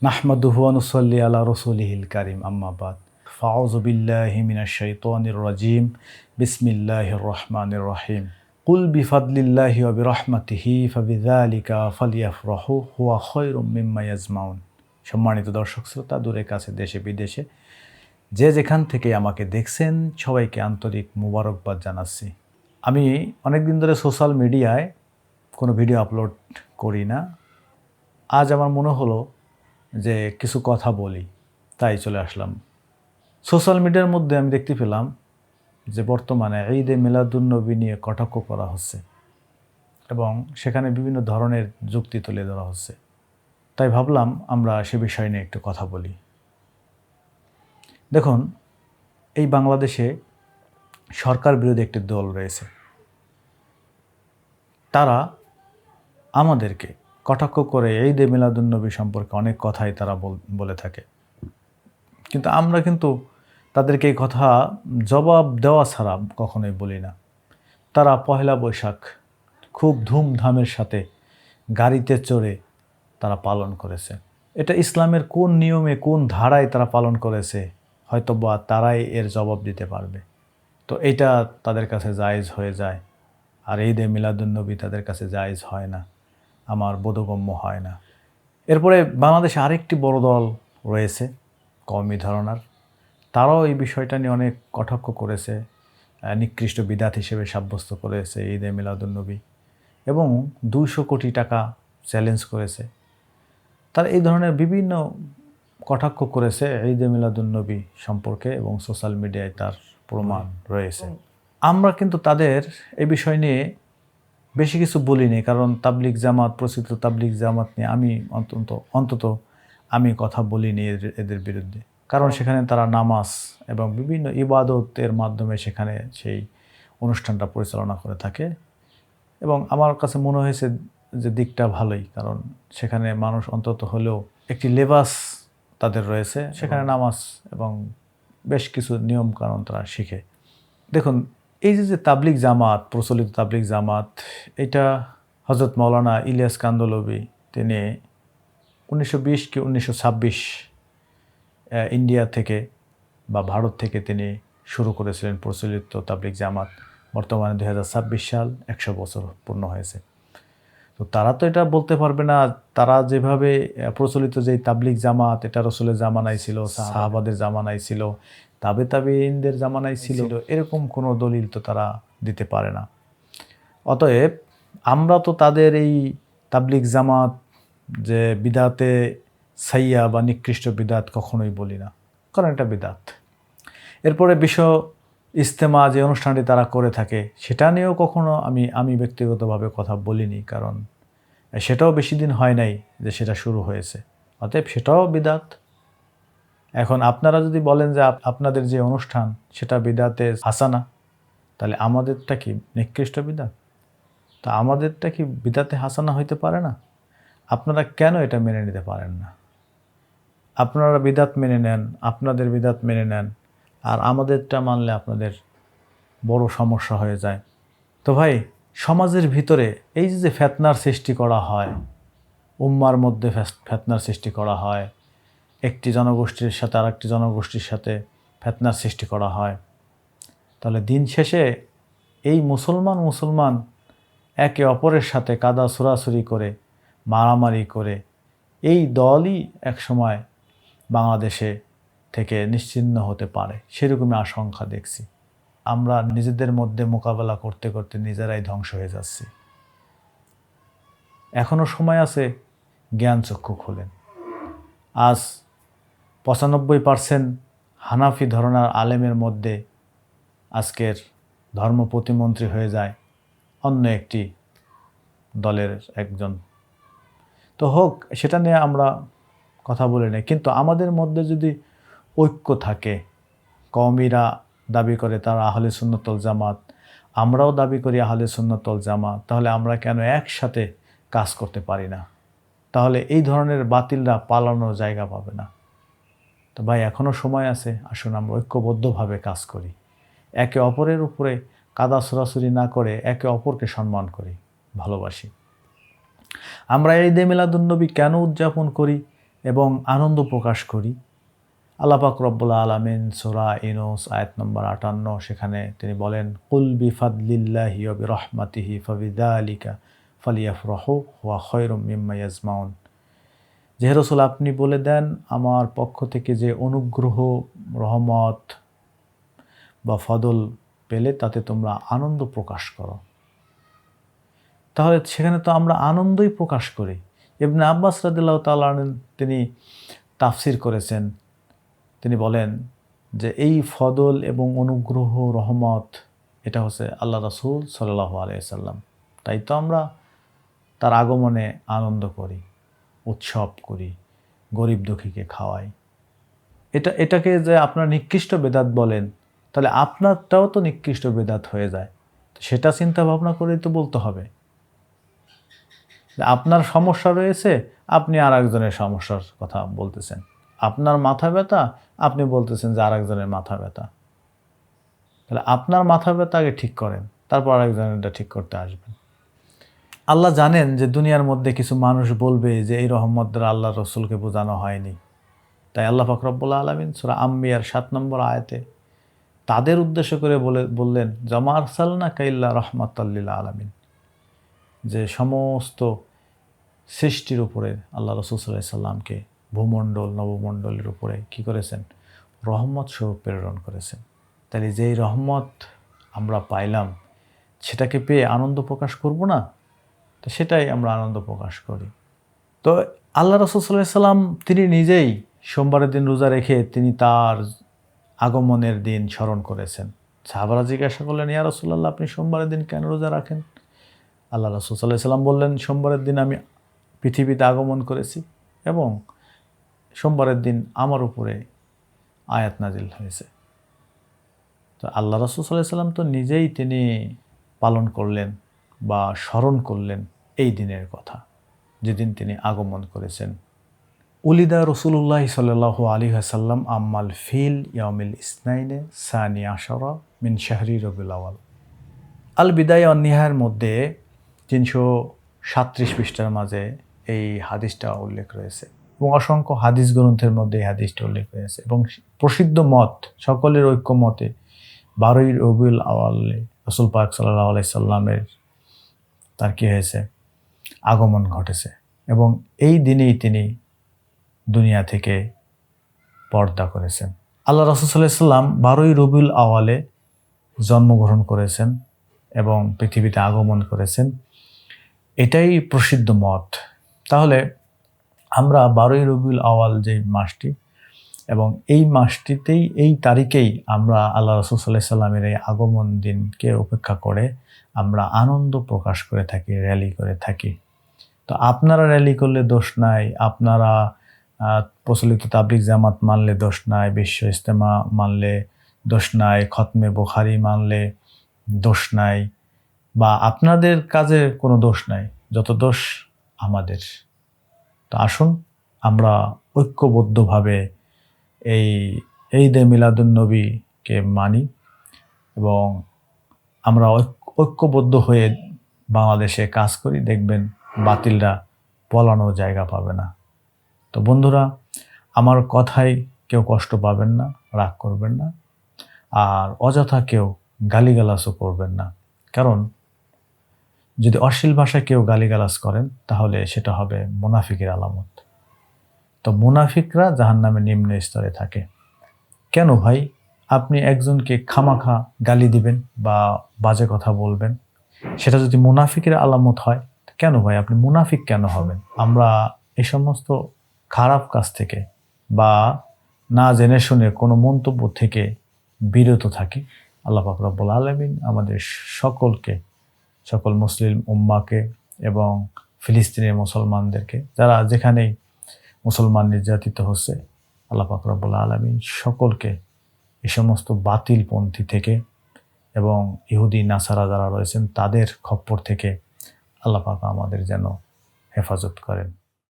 নাহমাদুহু ওয়া নুসাল্লি আলা রাসূলিহিল কারীম আম্মা বাদ ফাউযু বিল্লাহি মিনাশ শাইতানির রাজীম বিসমিল্লাহির রহমানির রহিম কুল বিফাদলিল্লাহি ওয়া বিরহমাতিহি ফাবিযালিকা ফালইফরাহু হুয়া খায়রুম মিম্মা ইয়াজমাউন। সম্মানিত দর্শক শ্রোতা, দূরে কাছে দেশে বিদেশে যে যেখান থেকে আমাকে দেখছেন সবাইকে আন্তরিক মুবারকবাদ জানাচ্ছি। আমি অনেক দিন ধরে সোশ্যাল মিডিয়ায় কোনো ভিডিও আপলোড করি না। আজ আমার মনে হলো যে কিছু কথা বলি, তাই চলে আসলাম। সোশ্যাল মিডিয়ার মধ্যে আমি দেখতে পেলাম যে বর্তমানে ঈদে মিলাদুন্নবী নিয়ে কটাক্ষ করা হচ্ছে এবং সেখানে বিভিন্ন ধরনের যুক্তি তুলে ধরা হচ্ছে। তাই ভাবলাম আমরা সে বিষয় নিয়ে একটু কথা বলি। দেখুন, এই বাংলাদেশে সরকার বিরোধী একটি দল রয়েছে। তারা আমাদেরকে কটাক্ষ করে ঈদে মিলাদুন্নবী সম্পর্কে অনেক কথাই তারা বলে থাকে, কিন্তু আমরা তাদেরকে এই কথা জবাব দেওয়া ছাড়া কখনোই বলি না। তারা পহেলা বৈশাখ খুব ধুমধামের সাথে গাড়িতে চড়ে তারা পালন করেছে। এটা ইসলামের কোন নিয়মে কোন ধারায় তারা পালন করেছে হয়তোবা তারাই এর জবাব দিতে পারবে। তো এটা তাদের কাছে জায়েজ হয়ে যায়, আর ঈদে মিলাদুন্নবী তাদের কাছে জায়েজ হয় না, আমার বোধগম্য হয় না। এরপরে বাংলাদেশে আরেকটি বড় দল রয়েছে কওমি ধরনার। তারাও এই বিষয়টা নিয়ে অনেক কটাক্ষ করেছে, নিকৃষ্ট বিদআত হিসেবে সাব্যস্ত করেছে ঈদে মিলাদুন্নবী এবং 200 কোটি টাকা চ্যালেঞ্জ করেছে। তারা এই ধরনের বিভিন্ন কটাক্ষ করেছে ঈদে মিলাদুন্নবী সম্পর্কে এবং সোশ্যাল মিডিয়ায় তার প্রমাণ রয়েছে। আমরা তাদের এই বিষয় নিয়ে বেশি কিছু বলিনি, কারণ তাবলিগ জামাত, প্রসিদ্ধ তাবলিগ জামাত নিয়ে আমি অন্তত আমি কথা বলিনি এদের বিরুদ্ধে। কারণ সেখানে তারা নামাজ এবং বিভিন্ন ইবাদতের মাধ্যমে সেখানে সেই অনুষ্ঠানটা পরিচালনা করে থাকে এবং আমার কাছে মনে হয়েছে যে দিকটা ভালোই, কারণ সেখানে মানুষ অন্তত হলেও একটি লেবাস তাদের রয়েছে, সেখানে নামাজ এবং বেশ কিছু নিয়ম কানুন তারা শিখে। দেখুন, এই যে তাবলিগ জামাত, প্রচলিত তাবলিগ জামাত, এটা হযরত মাওলানা ইলিয়াস কান্দলবি তিনি 1920 কি 1926 ইন্ডিয়া থেকে বা ভারত থেকে তিনি শুরু করেছিলেন প্রচলিত তাবলিগ জামাত। বর্তমানে 2026 সাল, 100 বছর পূর্ণ হয়েছে। তো তারা তো এটা বলতে পারবে না তারা যেভাবে প্রচলিত যে তাবলিগ জামাত এটা রাসূলের জামানায় ছিল, সাহাবাদের জামানায় ছিল, তাবেঈনদের জামানায় ছিল, এরকম কোনো দলিল তো তারা দিতে পারে না। অতএব আমরা তো তাদের এই তাবলিগ জামাত যে বিদআতে সাইয়্যা বা নিকৃষ্ট বিদআত কখনোই বলি না, কারণ এটা বিদআত। এরপরে বিশ্ব ইজতেমা যে অনুষ্ঠানটি তারা করে থাকে সেটা নিয়েও কখনো আমি ব্যক্তিগতভাবে কথা বলিনি, কারণ সেটাও বেশি দিন হয় নাই যে সেটা শুরু হয়েছে। অতএব সেটাও বিদআত। এখন আপনারা যদি বলেন যে আপনাদের যে অনুষ্ঠান সেটা বিদআতে হাসানা, তাহলে আমাদেরটা কি নিকৃষ্ট বিদআত? তা আমাদেরটা কি বিদআতে হাসানা হইতে পারে না? আপনারা কেন এটা মেনে নিতে পারেন না? আপনারা বিদআত মেনে নেন, আপনাদের বিদআত মেনে নেন, আর আমাদেরটা মানলে আপনাদের বড় সমস্যা হয়ে যায়। তো ভাই, সমাজের ভিতরে এই যে ফিতনার সৃষ্টি করা হয়, উম্মার মধ্যে ফিতনার সৃষ্টি করা হয়, একটি জনগোষ্ঠীর সাথে আরেকটি জনগোষ্ঠীর সাথে ফিতনার সৃষ্টি করা হয়, তাহলে দিন শেষে এই মুসলমান একে অপরের সাথে কাদা ছোড়াছুরি করে, মারামারি করে এই দলই একসময় বাংলাদেশে থেকে নিশ্চিহ্ন হতে পারে, সেরকমই আশঙ্কা দেখছি। আমরা নিজেদের মধ্যে মোকাবেলা করতে করতে নিজেরাই ধ্বংস হয়ে যাচ্ছি। এখনও সময় আছে, জ্ঞান চক্ষু খোলেন। আজ 95% হানাফি ধরনার আলেমের মধ্যে আজকের ধর্ম প্রতিমন্ত্রী হয়ে যায় অন্য একটি দলের একজন। তো হোক, সেটা নিয়ে আমরা কথা বলি না, কিন্তু আমাদের মধ্যে যদি ঐক্য থাকে, কওমিরা দাবি করে তারা আহলে সুন্নাত ওয়াল জামাত, আমরাও দাবি করি আহলে সুন্নাত ওয়াল জামাত, তাহলে আমরা কেন একসাথে কাজ করতে পারি না? তাহলে এই ধরনের বাতিলরা পালানোর জায়গা পাবে না। তো ভাই, এখনও সময় আছে, আসুন আমরা ঐক্যবদ্ধভাবে কাজ করি, একে অপরের উপরে কাদা ছোড়াছুরি না করে একে অপরকে সম্মান করি, ভালোবাসি। আমরা ঈদে মিলাদুন্নবী কেন উদযাপন করি এবং আনন্দ প্রকাশ করি। আল্লাহ পাক রব্বুল আলামিন সূরা ইউনূস আয়াত নম্বর 58 সেখানে তিনি বলেন, কুল বিফাদলিল্লাহি ওয়া বিরহমাতিহি ফাবিযালিকা ফালিয়াফরাহু হুয়া খায়রুম মিম্মা ইয়াজমাউন। যে হে রাসূল, আপনি বলে দেন আমার পক্ষ থেকে যে অনুগ্রহ, রহমত বা ফদল পেলে তাতে তোমরা আনন্দ প্রকাশ করো। তাহলে সেখানে তো আমরা আনন্দই প্রকাশ করি। ইবনে আব্বাস রাদিয়াল্লাহু তাআলা আনহু তিনি তাফসির করেছেন, তিনি বলেন যে এই ফদল এবং অনুগ্রহ, রহমত এটা হচ্ছে আল্লাহ রাসূল সাল্লাল্লাহু আলাইহি সাল্লাম। তাই তো আমরা তার আগমনে আনন্দ করি, উৎসব করি, গরিব দুঃখীকে খাওয়াই। এটাকে যে আপনার নিকৃষ্ট বেদাত বলেন, তাহলে আপনারটাও তো নিকৃষ্ট বেদাত হয়ে যায়। সেটা চিন্তা ভাবনা করেই তো বলতে হবে। আপনার সমস্যা রয়েছে, আপনি আর একজনের সমস্যার কথা বলতেছেন। আপনার মাথা ব্যথা, আপনি বলতেছেন যে আর একজনের মাথা ব্যথা। তাহলে আপনার মাথা ব্যথা আগে ঠিক করেন, তারপর আরেকজনেরটা ঠিক করতে আসবেন। আল্লাহ জানেন যে দুনিয়ার মধ্যে কিছু মানুষ বলবে যে এই রহমত দ্বারা আল্লাহ রসুলকে বোঝানো হয়নি। তাই আল্লাহ পাক রব্বুল আলামিন সূরা আম্বিয়ার 7 নম্বর আয়াতে তাদের উদ্দেশ্য করে বললেন, জামা আরসালনাকা ইল্লা রাহমাতাল লিল আলামিন, যে সমস্ত সৃষ্টির উপরে আল্লাহ রাসূল সাল্লাল্লাহু আলাইহি সাল্লামকে ভূমণ্ডল, নবমণ্ডলের উপরে কি করেছেন? রহমত স্বরূপ প্রেরণ করেছেন। তাহলে যেই রহমত আমরা পাইলাম সেটাকে পেয়ে আনন্দ প্রকাশ করব না? তো সেটাই আমরা আনন্দ প্রকাশ করি। তো আল্লাহ রাসূল সাল্লাল্লাহু আলাইহি সাল্লাম তিনি নিজেই সোমবারের দিন রোজা রেখে তিনি তার আগমনের দিন স্মরণ করেছেন। সাহাবারা জিজ্ঞাসা করলেন, ইয়া রাসূলুল্লাহ, আপনি সোমবারের দিন কেন রোজা রাখেন? আল্লাহ রাসূল সাল্লাল্লাহু আলাইহি সাল্লাম বললেন, সোমবারের দিন আমি পৃথিবীতে আগমন করেছি এবং সোমবারের দিন আমার উপরে আয়াত নাজিল হয়েছে। তো আল্লাহ রাসূল সাল্লাল্লাহু আলাইহি সাল্লাম তো নিজেই তিনি পালন করলেন বা স্মরণ করলেন এই দিনের কথা, যেদিন তিনি আগমন করেছেন। উলিদা রসুল্লাহ সাল্লাল্লাহু আলাইহি ওয়াসাল্লাম আম্মাল ফিল ইয়াউমিল ইসনাইনে সানি আশরা মিন শাহরি রবিউল আউয়াল। আল বিদায়া ওয়ান নিহায়ার মধ্যে 337 পৃষ্ঠার মাঝে এই হাদিসটা উল্লেখ রয়েছে এবং অসংখ্য হাদিস গ্রন্থের মধ্যে এই হাদিসটা উল্লেখ রয়েছে এবং প্রসিদ্ধ মত, সকলের ঐক্যমতে 12ই রবিউল আউয়ালে রাসূল পাক সাল্লাল্লাহু আলাইহি সাল্লামের তার কি হয়েছে? আগমন ঘটেছে এবং এই দিনেই তিনি দুনিয়া থেকে পর্দা করেছেন। আল্লাহ রাসূল সাল্লাল্লাহু আলাইহি সাল্লাম 12ই রবিউল আউয়ালে জন্মগ্রহণ করেছেন এবং পৃথিবীতে আগমন করেছেন, এটাই প্রসিদ্ধ মত। তাহলে আমরা 12ই রবিউল আউয়াল যে মাসটি এবং এই মাসটিতেই, এই তারিখেই আমরা আল্লাহ রাসূল সাল্লাল্লাহু আলাইহি সাল্লামের এই আগমন দিনকে উপেক্ষা করে আমরা আনন্দ প্রকাশ করে থাকি, র্যালি করে থাকি। তো আপনারা র্যালি করলে দোষ নাই, আপনারা প্রচলিত তাবলিগ জামাত মানলে দোষ নাই, বিশ্ব ইজতেমা মানলে দোষ নাই, খতমে বুখারী মানলে দোষ নাই, বা আপনাদের কাজে কোনো দোষ নাই, যত দোষ আমাদের। তো আসুন আমরা ঐক্যবদ্ধভাবে এই ঈদে মিলাদুন্নবীকে মানি এবং আমরা ঐক্যবদ্ধ হয়ে বাংলাদেশে কাজ করি, দেখবেন বাতিলরা পলানোর জায়গা পাবে না। তো বন্ধুরা, আমার কথায় কেউ কষ্ট পাবেন না, রাগ করবেন না, আর অযথা কেউ গালিগালাজও করবেন না। কারণ যদি অশ্লীল ভাষায় কেউ গালিগালাজ করেন তাহলে সেটা হবে মুনাফিকের আলামত। তো মুনাফিকরা জাহান্নামের নিম্ন স্তরে থাকে। কেন ভাই আপনি একজনকে খামাখা গালি দিবেন বা বাজে কথা বলবেন? সেটা যদি মুনাফিকের আলামত হয়, কেন ভাই আপনি মুনাফিক কেন হবেন? আমরা এই সমস্ত খারাপ কাজ থেকে বা না জেনে শুনে কোনো মন্তব্য থেকে বিরত থাকি। আল্লাহ পাক রব্বুল আলামিন আমাদের সকলকে, সকল মুসলিম উম্মাকে এবং ফিলিস্তিনের মুসলমানদেরকে, যারা যেখানেই মুসলমান নির্যাতিত হচ্ছে, আল্লাহ পাক রব্বুল আলামিন সকলকে এই সমস্ত বাতিলপন্থী থেকে এবং ইহুদি নাসারা যারা রয়েছেন তাদের খপ্পর থেকে আল্লাহ পাক আমাদের যেন হেফাজত করেন।